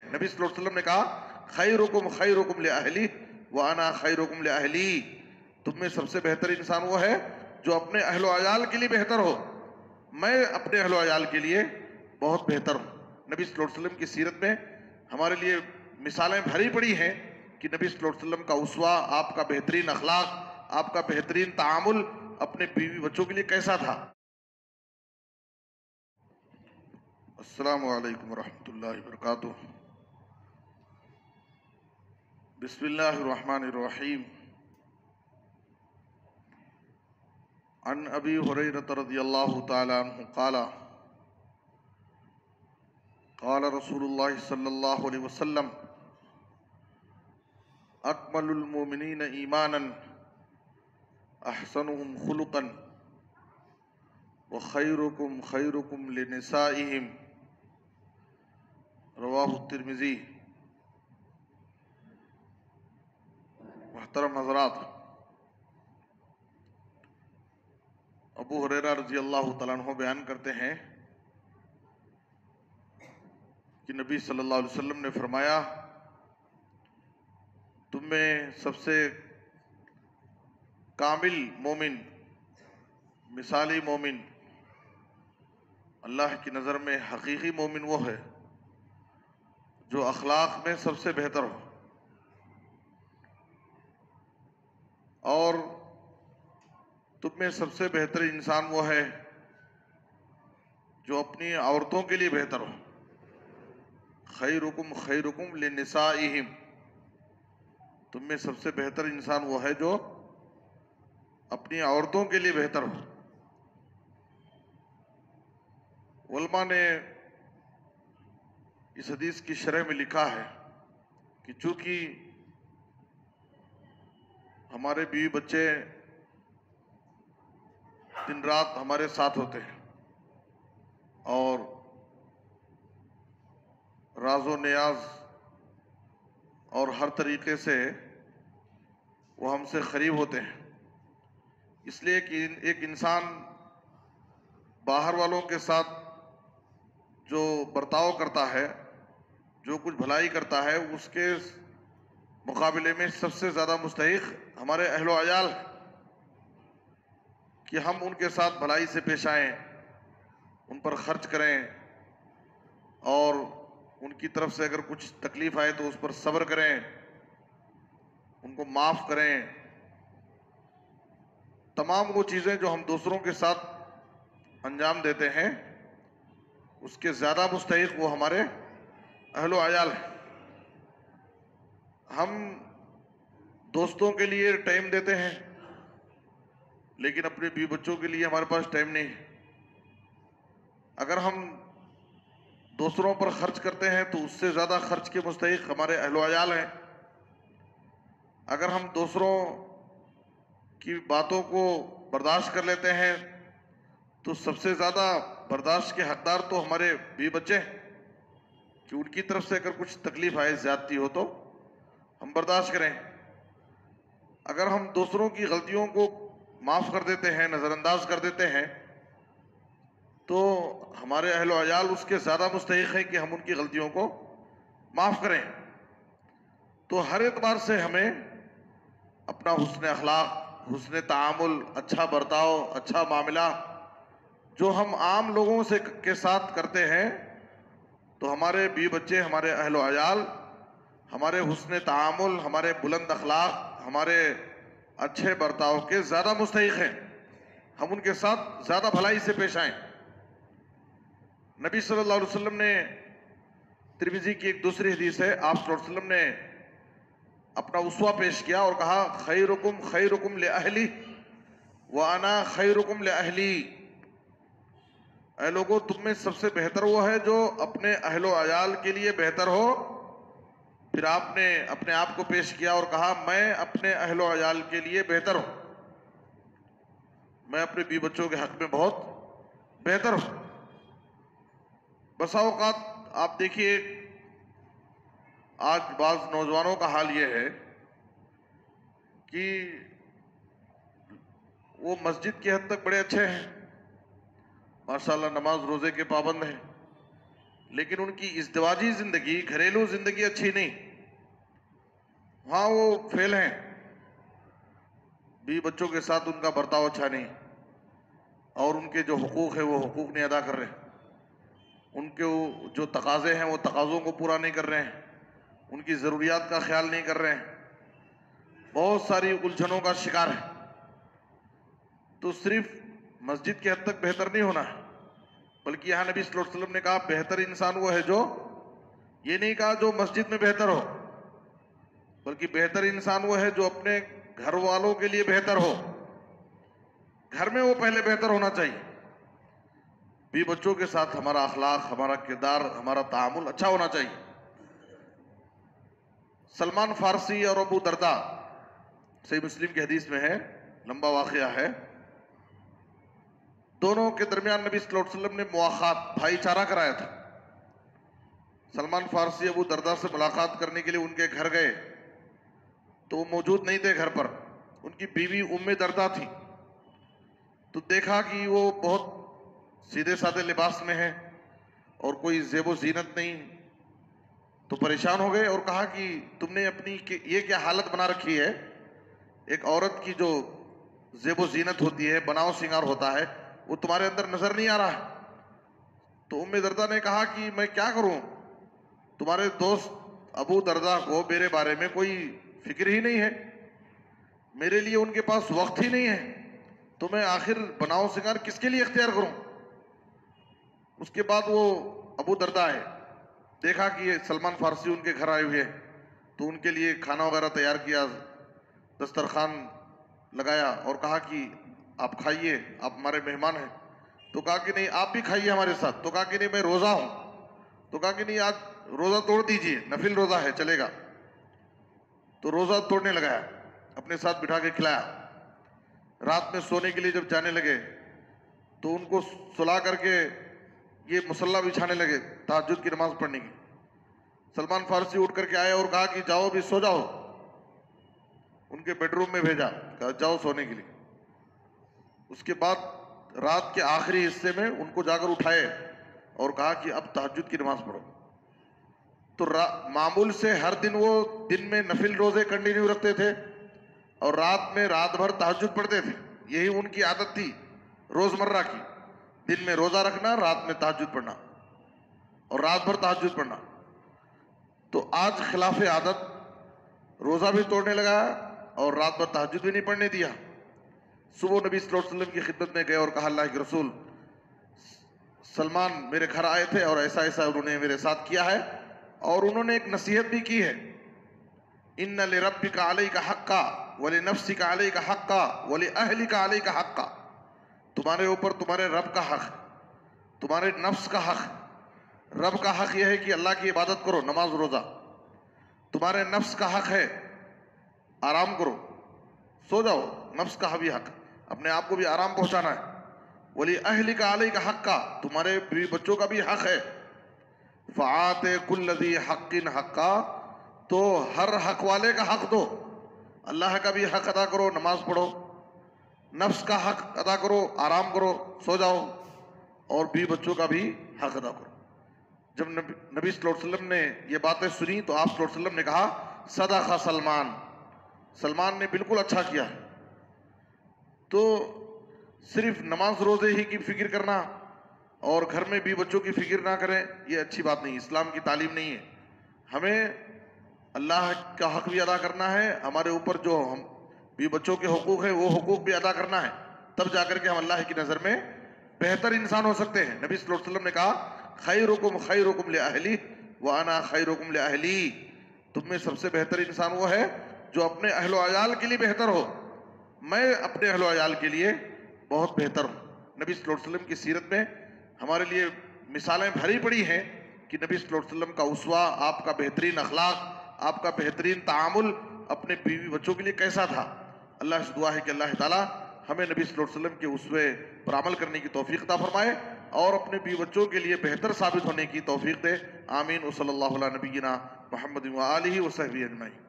نبی صلی اللہ علیہ وسلم نے کہا خیرکم خیرکم لأہلی وانا خیرکم لأہلی، تم میں سب سے بہتر انسان وہ ہے جو اپنے اہل و عیال کے لیے بہتر ہو، میں اپنے اہل و عیال کے لیے بہت بہتر ہوں۔ نبی صلی اللہ علیہ وسلم کی سیرت میں ہمارے لیے مثالیں بھری پڑی ہیں کہ نبی صلی اللہ علیہ وسلم کا اسوہ، آپ کا بہترین اخلاق، آپ کا بہترین تعامل اپنے بیوی بچوں کے لیے کیسا تھا۔ السلام علیکم ورحمۃ اللہ وبرکاتہ۔ بسم اللہ الرحمن الرحیم۔ عن ابی ہریرہ رضی اللہ تعالی عنہ قال قال رسول اللہ صلی اللہ علیہ وسلم اکمل المؤمنین ایمانا احسنهم خلقا وخیرکم خیرکم لنسائہم، رواہ الترمذی۔ محترم حضرات، ابو ہریرہ رضی اللہ تعالیٰ عنہ بیان کرتے ہیں کہ نبی صلی اللہ علیہ وسلم نے فرمایا، تم میں سب سے کامل مومن، مثالی مومن، اللہ کی نظر میں حقیقی مومن وہ ہے جو اخلاق میں سب سے بہتر ہو، اور تم میں سب سے بہتر انسان وہ ہے جو اپنی عورتوں کے لیے بہتر ہو۔ خیرکم خیرکم لنسائہم، تم میں سب سے بہتر انسان وہ ہے جو اپنی عورتوں کے لیے بہتر ہو۔ علماء نے اس حدیث کی شرح میں لکھا ہے کہ چونکہ ہمارے بیوی بچے دن رات ہمارے ساتھ ہوتے ہیں اور راز و نیاز اور ہر طریقے سے وہ ہم سے قریب ہوتے ہیں، اس لیے کہ ایک انسان باہر والوں کے ساتھ جو برتاؤ کرتا ہے، جو کچھ بھلائی کرتا ہے، اس کے مقابلے میں سب سے زیادہ مستحق ہمارے اہل و عیال ہیں کہ ہم ان کے ساتھ بھلائی سے پیش آئیں، ان پر خرچ کریں، اور ان کی طرف سے اگر کچھ تکلیف آئے تو اس پر صبر کریں، ان کو معاف کریں۔ تمام وہ چیزیں جو ہم دوسروں کے ساتھ انجام دیتے ہیں، اس کے زیادہ مستحق وہ ہمارے اہل و عیال ہیں۔ ہم دوستوں کے لیے ٹائم دیتے ہیں لیکن اپنے بیوی بچوں کے لیے ہمارے پاس ٹائم نہیں ہے۔ اگر ہم دوسروں پر خرچ کرتے ہیں تو اس سے زیادہ خرچ کے مستحق ہمارے اہل و عیال ہیں۔ اگر ہم دوسروں کی باتوں کو برداشت کر لیتے ہیں تو سب سے زیادہ برداشت کے حقدار تو ہمارے بیوی بچے ہیں کہ ان کی طرف سے اگر کچھ تکلیف آئے، زیادتی ہو تو ہم برداشت کریں۔ اگر ہم دوسروں کی غلطیوں کو معاف کر دیتے ہیں، نظر انداز کر دیتے ہیں، تو ہمارے اہل و عیال اس کے زیادہ مستحق ہیں کہ ہم ان کی غلطیوں کو معاف کریں۔ تو ہر اعتبار سے ہمیں اپنا حسن اخلاق، حسن تعامل، اچھا برتاؤ، اچھا معاملہ جو ہم عام لوگوں سے کے ساتھ کرتے ہیں، تو ہمارے بیوی بچے، ہمارے اہل و عیال ہمارے حسن تعامل، ہمارے بلند اخلاق، ہمارے اچھے برتاؤ کے زیادہ مستحق ہیں، ہم ان کے ساتھ زیادہ بھلائی سے پیش آئیں۔ نبی صلی اللہ علیہ وسلم نے، ترمذی کی ایک دوسری حدیث ہے، آپ صلی اللہ علیہ وسلم نے اپنا اسوہ پیش کیا اور کہا خیرکم خیرکم لأہلی وانا خیرکم لأہلی، اے لوگو تم میں سب سے بہتر وہ ہے جو اپنے اہل و عیال کے لیے بہتر ہو۔ پھر آپ نے اپنے آپ کو پیش کیا اور کہا میں اپنے اہل و عیال کے لیے بہتر ہوں، میں اپنے بیوی بچوں کے حق میں بہت بہتر ہوں۔ بسا اوقات آپ دیکھیے آج بعض نوجوانوں کا حال یہ ہے کہ وہ مسجد کی حد تک بڑے اچھے ہیں، ماشاءاللہ نماز روزے کے پابند ہیں، لیکن ان کی ازدواجی زندگی، گھریلو زندگی اچھی نہیں. ہاں وہ فیل ہیں، بیوی بچوں کے ساتھ ان کا برتاؤ اچھا نہیں، اور ان کے جو حقوق ہے وہ حقوق نہیں ادا کر رہے، ان کے جو تقاضے ہیں وہ تقاضوں کو پورا نہیں کر رہے ہیں، ان کی ضروریات کا خیال نہیں کر رہے ہیں، بہت ساری الجھنوں کا شکار ہے. تو صرف مسجد کی حد تک بہتر نہیں ہونا ہے، بلکہ یہاں نبی صلی اللہ علیہ وسلم نے کہا بہتر انسان وہ ہے جو، یہ نہیں کہا جو مسجد میں بہتر ہو، بلکہ بہتر انسان وہ ہے جو اپنے گھر والوں کے لیے بہتر ہو. گھر میں وہ پہلے بہتر ہونا چاہیے، بھی بچوں کے ساتھ ہمارا اخلاق، ہمارا کردار، ہمارا تعامل اچھا ہونا چاہیے. سلمان فارسی اور ابو درداء، صحیح مسلم کی حدیث میں ہے، لمبا واقعہ ہے، دونوں کے درمیان نبی صلی اللہ علیہ وسلم نے مواخات، بھائی چارہ کرایا تھا. سلمان فارسی ابو درداء سے ملاقات کرنے کے لیے ان کے گھر گئے تو وہ موجود نہیں تھے گھر پر. ان کی بیوی ام درداء تھی، تو دیکھا کہ وہ بہت سیدھے سادے لباس میں ہے اور کوئی زیب و زینت نہیں، تو پریشان ہو گئے اور کہا کہ تم نے اپنی یہ کیا حالت بنا رکھی ہے، ایک عورت کی جو زیب و زینت ہوتی ہے، بناؤ سنگار ہوتا ہے، وہ تمہارے اندر نظر نہیں آ رہا ہے. تو ام درداء نے کہا کہ میں کیا کروں، تمہارے دوست ابو درداء کو میرے بارے میں کوئی فکر ہی نہیں ہے، میرے لیے ان کے پاس وقت ہی نہیں ہے، تو میں آخر بناؤ سنگار کس کے لیے اختیار کروں. اس کے بعد وہ ابو درداء ہے، دیکھا کہ یہ سلمان فارسی ان کے گھر آئے ہوئے ہیں، تو ان کے لیے کھانا وغیرہ تیار کیا، دسترخوان لگایا اور کہا کہ آپ کھائیے، آپ ہمارے مہمان ہیں. تو کہا کہ نہیں آپ بھی کھائیے ہمارے ساتھ. تو کہا کہ نہیں میں روزہ ہوں. تو کہا کہ نہیں آج روزہ توڑ دیجئے، نفل روزہ ہے، چلے گا. تو روزہ توڑنے لگایا، اپنے ساتھ بٹھا کے کھلایا. رات میں سونے کے لیے جب جانے لگے تو ان کو سلا کر کے یہ مصلی بچھانے لگے تہجد کی نماز پڑھنے کی. سلمان فارسی اٹھ کر کے آئے اور کہا کہ جاؤ بھی سو جاؤ. ان کے بیڈ روم میں بھیجا، کہا جاؤ سونے کے لیے. اس کے بعد رات کے آخری حصے میں ان کو جا کر اٹھائے اور کہا کہ اب تہجد کی نماز پڑھو. تو معمول سے ہر دن وہ دن میں نفل روزے کنٹینیو رکھتے تھے اور رات میں رات بھر تہجد پڑھتے تھے. یہی ان کی عادت تھی روزمرہ کی، دن میں روزہ رکھنا، رات میں تہجد پڑھنا اور رات بھر تہجد پڑھنا. تو آج خلاف عادت روزہ بھی توڑنے لگا اور رات بھر تہجد بھی نہیں پڑھنے دیا. صبح نبی صلی اللہ علیہ وسلم کی خدمت میں گئے اور کہا اللہ کے رسول، سلمان میرے گھر آئے تھے اور ایسا ایسا انہوں نے میرے ساتھ کیا ہے، اور انہوں نے ایک نصیحت بھی کی ہے، ان لربک علیک حقا ولنفسک علیک حقا ولأہلک علیک حقا. تمہارے اوپر تمہارے رب کا حق، تمہارے نفس کا حق. رب کا حق یہ ہے کہ اللہ کی عبادت کرو، نماز روزہ. تمہارے نفس کا حق ہے آرام کرو، سو جاؤ، نفس کا بھی حق، اپنے آپ کو بھی آرام پہنچانا ہے. وَلِأَهْلِكَ عَلَيْكَ حَقًّا، تمہارے بیوی بچوں کا بھی حق ہے. فَآتِ كُلَّ ذِي حَقٍّ حَقًّا، تو ہر حق والے کا حق دو. اللہ کا بھی حق ادا کرو، نماز پڑھو، نفس کا حق ادا کرو، آرام کرو، سو جاؤ، اور بیوی بچوں کا بھی حق ادا کرو. جب نبی صلی اللہ علیہ وسلم نے یہ باتیں سنی تو آپ صلی اللہ علیہ وسلم نے کہا صدق سلمان، سلمان نے بالکل اچھا کیا. تو صرف نماز روزے ہی کی فکر کرنا اور گھر میں بھی بچوں کی فکر نہ کریں، یہ اچھی بات نہیں، اسلام کی تعلیم نہیں ہے. ہمیں اللہ کا حق بھی ادا کرنا ہے، ہمارے اوپر جو ہم بھی بچوں کے حقوق ہیں وہ حقوق بھی ادا کرنا ہے، تب جا کر کے ہم اللہ کی نظر میں بہتر انسان ہو سکتے ہیں. نبی صلی اللہ علیہ وسلم نے کہا خیرکم خیرکم لأہلی وانا خیرکم لأہلی، تم میں سب سے بہتر انسان وہ ہے جو اپنے اہل و عیال کے لیے بہتر ہو، میں اپنے اہل و عیال کے لیے بہت بہتر ہوں. نبی صلی اللہ علیہ وسلم کی سیرت میں ہمارے لیے مثالیں بھری پڑی ہیں کہ نبی صلی اللہ علیہ وسلم کا اسوہ، آپ کا بہترین اخلاق، آپ کا بہترین تعامل اپنے بیوی بچوں کے لیے کیسا تھا. اللہ سے دعا ہے کہ اللہ تعالیٰ ہمیں نبی صلی اللہ علیہ وسلم کے اسوے پر عمل کرنے کی توفیق عطا فرمائے اور اپنے بیوی بچوں کے لیے بہتر ثابت ہونے کی توفیق دے. آمین. وصلی اللہ علی نبینا محمد وآلہ وصحبہ اجمعین.